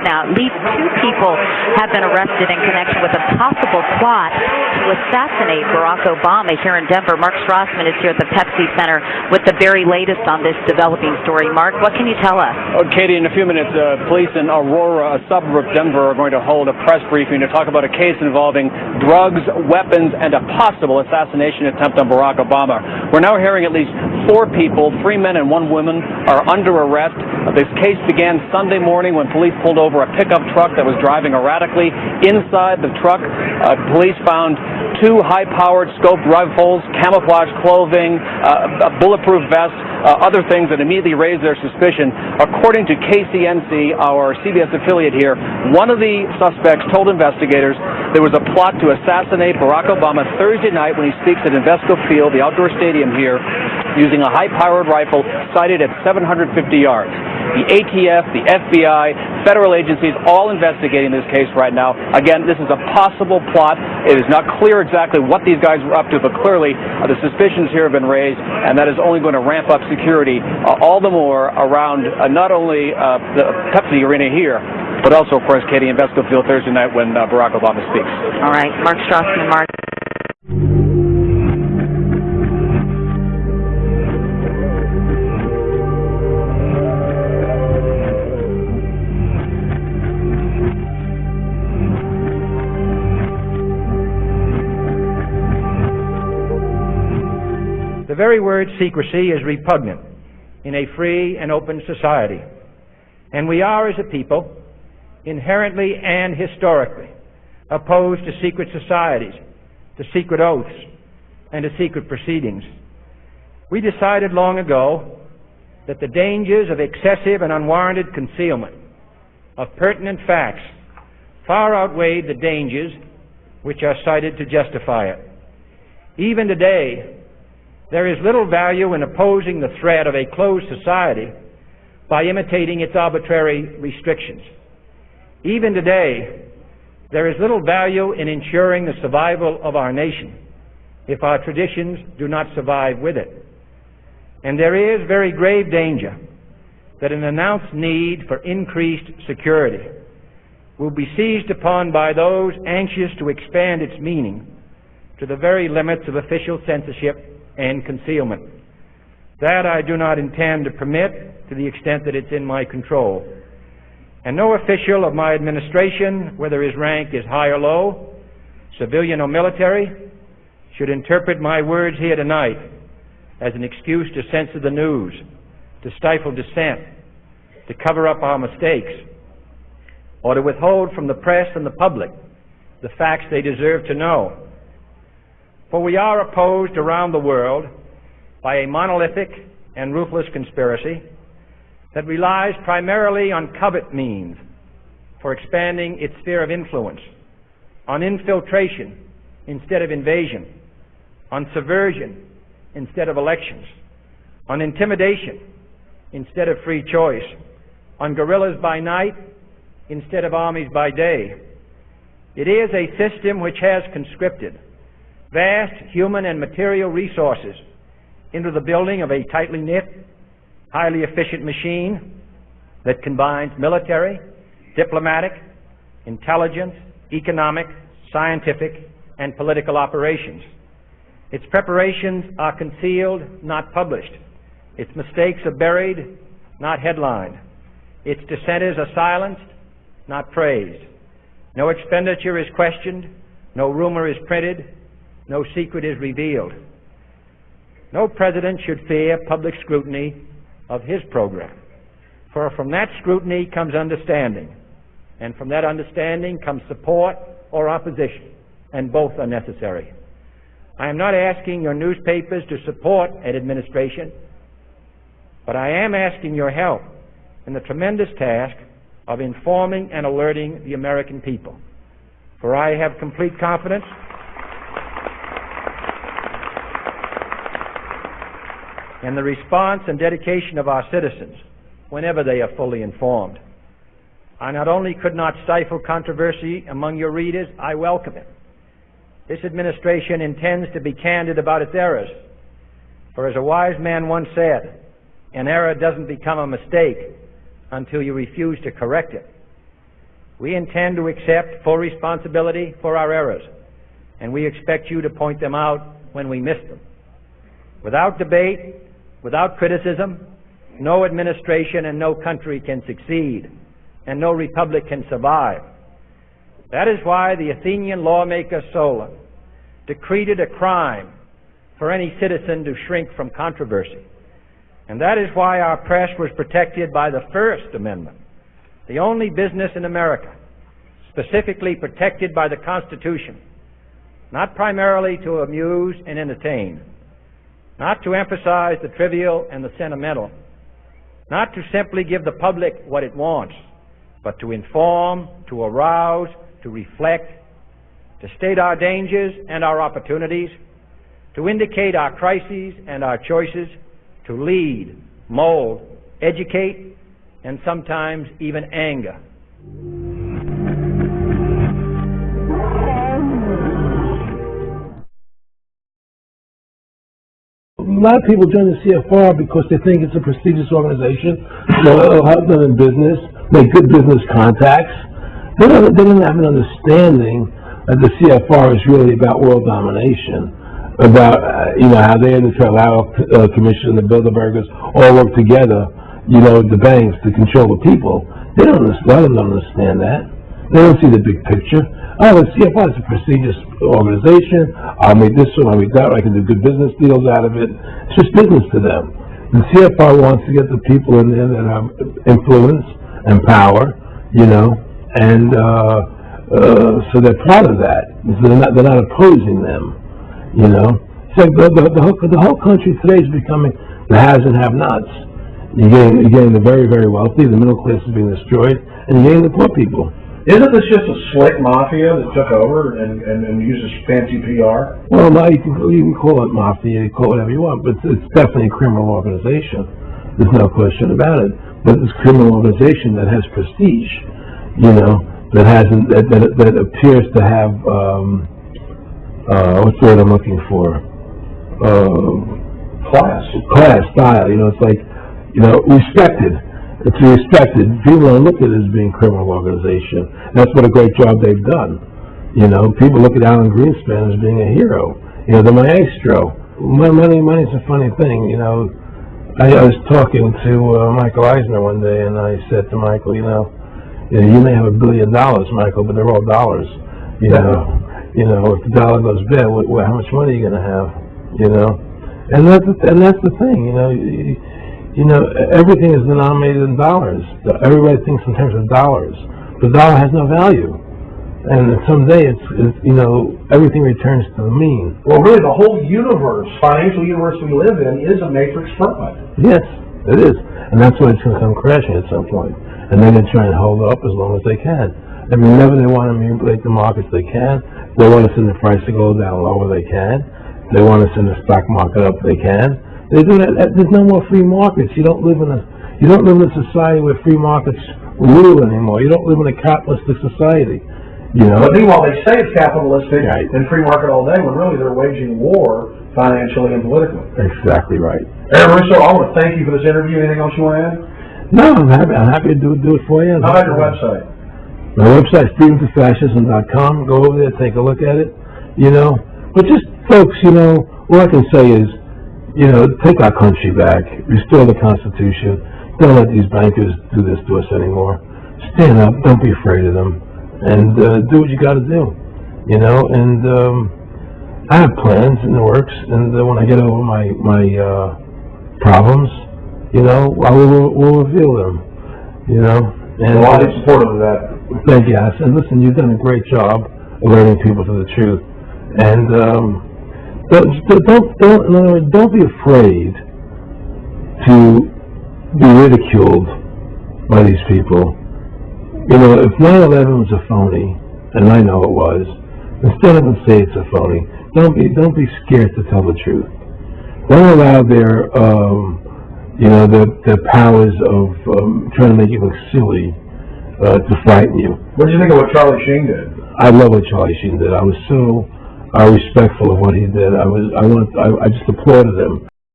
now. At least 2 people have been arrested in connection with a possible plot to assassinate Barack Obama here in Denver. Mark Strassman is here at the Pepsi Center with the very latest on this developing story. Mark, what can you tell us? Oh, Katie, in a few minutes, police in Aurora, a suburb of Denver, are going to hold a press briefing to talk about a case involving drugs, weapons, and a possible assassination attempt on Barack Obama. We're now hearing at least 4 people, 3 men and 1 woman, are under arrest. This case began Sunday morning when police pulled over a pickup truck that was driving erratically. Inside the truck, police found 2 high-powered scoped rifles, camouflage clothing, a bulletproof vest, other things that immediately raised their suspicion. According to KCNC, our CBS affiliate here, one of the suspects told investigators there was a plot to assassinate Barack Obama Thursday night when he speaks at Invesco Field, the outdoor stadium here, using a high-powered rifle sighted at 750 yards. The ATF, the FBI, federal agencies all investigating this case right now. Again, this is a possible plot. It is not clear exactly what these guys were up to, but clearly the suspicions here have been raised, and that is only going to ramp up security all the more around not only the Pepsi Arena here, but also, of course, Katie, Invesco Field Thursday night when Barack Obama speaks. All right, Mark Strassman, Mark. The very word secrecy is repugnant in a free and open society, and we are, as a people, inherently and historically opposed to secret societies, to secret oaths, and to secret proceedings. We decided long ago that the dangers of excessive and unwarranted concealment of pertinent facts far outweighed the dangers which are cited to justify it. Even today, there is little value in opposing the threat of a closed society by imitating its arbitrary restrictions. Even today, there is little value in ensuring the survival of our nation if our traditions do not survive with it. And there is very grave danger that an announced need for increased security will be seized upon by those anxious to expand its meaning to the very limits of official censorship and concealment. That I do not intend to permit to the extent that it's in my control. And no official of my administration, whether his rank is high or low, civilian or military, should interpret my words here tonight as an excuse to censor the news, to stifle dissent, to cover up our mistakes, or to withhold from the press and the public the facts they deserve to know. For we are opposed around the world by a monolithic and ruthless conspiracy that relies primarily on covert means for expanding its sphere of influence, on infiltration instead of invasion, on subversion instead of elections, on intimidation instead of free choice, on guerrillas by night instead of armies by day. It is a system which has conscripted vast human and material resources into the building of a tightly knit, highly efficient machine that combines military, diplomatic, intelligence, economic, scientific, and political operations. Its preparations are concealed, not published. Its mistakes are buried, not headlined. Its dissenters are silenced, not praised. No expenditure is questioned, no rumor is printed, no secret is revealed. No president should fear public scrutiny of his program, for from that scrutiny comes understanding, and from that understanding comes support or opposition, and both are necessary. I am not asking your newspapers to support an administration, but I am asking your help in the tremendous task of informing and alerting the American people. For I have complete confidence in the response and dedication of our citizens whenever they are fully informed. I not only could not stifle controversy among your readers, I welcome it. This administration intends to be candid about its errors. For as a wise man once said, an error doesn't become a mistake until you refuse to correct it. We intend to accept full responsibility for our errors, and we expect you to point them out when we miss them. Without debate, without criticism, no administration and no country can succeed, and no republic can survive. That is why the Athenian lawmaker Solon decreed it a crime for any citizen to shrink from controversy. And that is why our press was protected by the First Amendment, the only business in America specifically protected by the Constitution, not primarily to amuse and entertain, not to emphasize the trivial and the sentimental, not to simply give the public what it wants, but to inform, to arouse, to reflect, to state our dangers and our opportunities, to indicate our crises and our choices, to lead, mold, educate, and sometimes even anger. A lot of people join the CFR because they think it's a prestigious organization. They'll help them in business, make good business contacts. They don't have an understanding that the CFR is really about world domination, about how they had the Trilateral Commission and the Bilderbergers all work together, the banks to control the people. They don't understand that. They don't see the big picture. Oh, the CFR is a prestigious organization. I'll make this one, I'll make that one. I can do good business deals out of it. It's just business to them. The CFR wants to get the people in there that have influence and power, and so they're proud of that. So they're not opposing them, It's like the whole country today is becoming the haves and have-nots. You're getting the very, very wealthy, the middle class is being destroyed, and you're getting the poor people. Isn't this just a slick mafia that took over and uses fancy PR? Well, no, you can call it mafia, you can call it whatever you want, but it's definitely a criminal organization. There's no question about it. But it's a criminal organization that has prestige, that appears to have what's the word I'm looking for? Class style. It's like respected. It's respected. People don't look at it as being a criminal organization. That's what a great job they've done. People look at Alan Greenspan as being a hero. The maestro. Money's a funny thing. I was talking to Michael Eisner one day, and I said to Michael, you may have $1 billion, Michael, but they're all dollars. If the dollar goes bad, how much money are you going to have? And that's the thing. Everything is denominated in dollars. Everybody thinks in terms of dollars. The dollar has no value. And someday everything returns to the mean. Well, really, the whole financial universe we live in is a matrix fraud. Yes, it is. And that's why it's going to come crashing at some point. And they're going to try and hold it up as long as they can. Whenever they want to manipulate the markets, they can. If they want to send the price to go down lower, they can. If they want to send the stock market up, they can. They do that. There's no more free markets. You don't live in a society where free markets rule anymore. You don't live in a capitalistic society. But meanwhile, they say it's capitalistic and free market all day, when really they're waging war financially and politically. Exactly right. Aaron Russo, I want to thank you for this interview. Anything else you want to add? No, I'm happy to do it for you. How about your website? My website is freedomtofascism.com. Go over there, take a look at it. But just folks, all I can say is, take our country back, restore the Constitution. Don't let these bankers do this to us anymore. Stand up, don't be afraid of them, and do what you got to do. And I have plans in the works, and when I get over my problems, I will reveal them. And well, I'm supportive of that. Thank you, and listen, you've done a great job of alerting people to the truth, and don't be afraid to be ridiculed by these people. If 9/11 was a phony, and I know it was, instead of say it's a phony, don't be scared to tell the truth. Don't allow their powers of trying to make you look silly to frighten you. What do you think of what Charlie Sheen did? I love what Charlie Sheen did. I was so respectful of what he did. I just applauded him.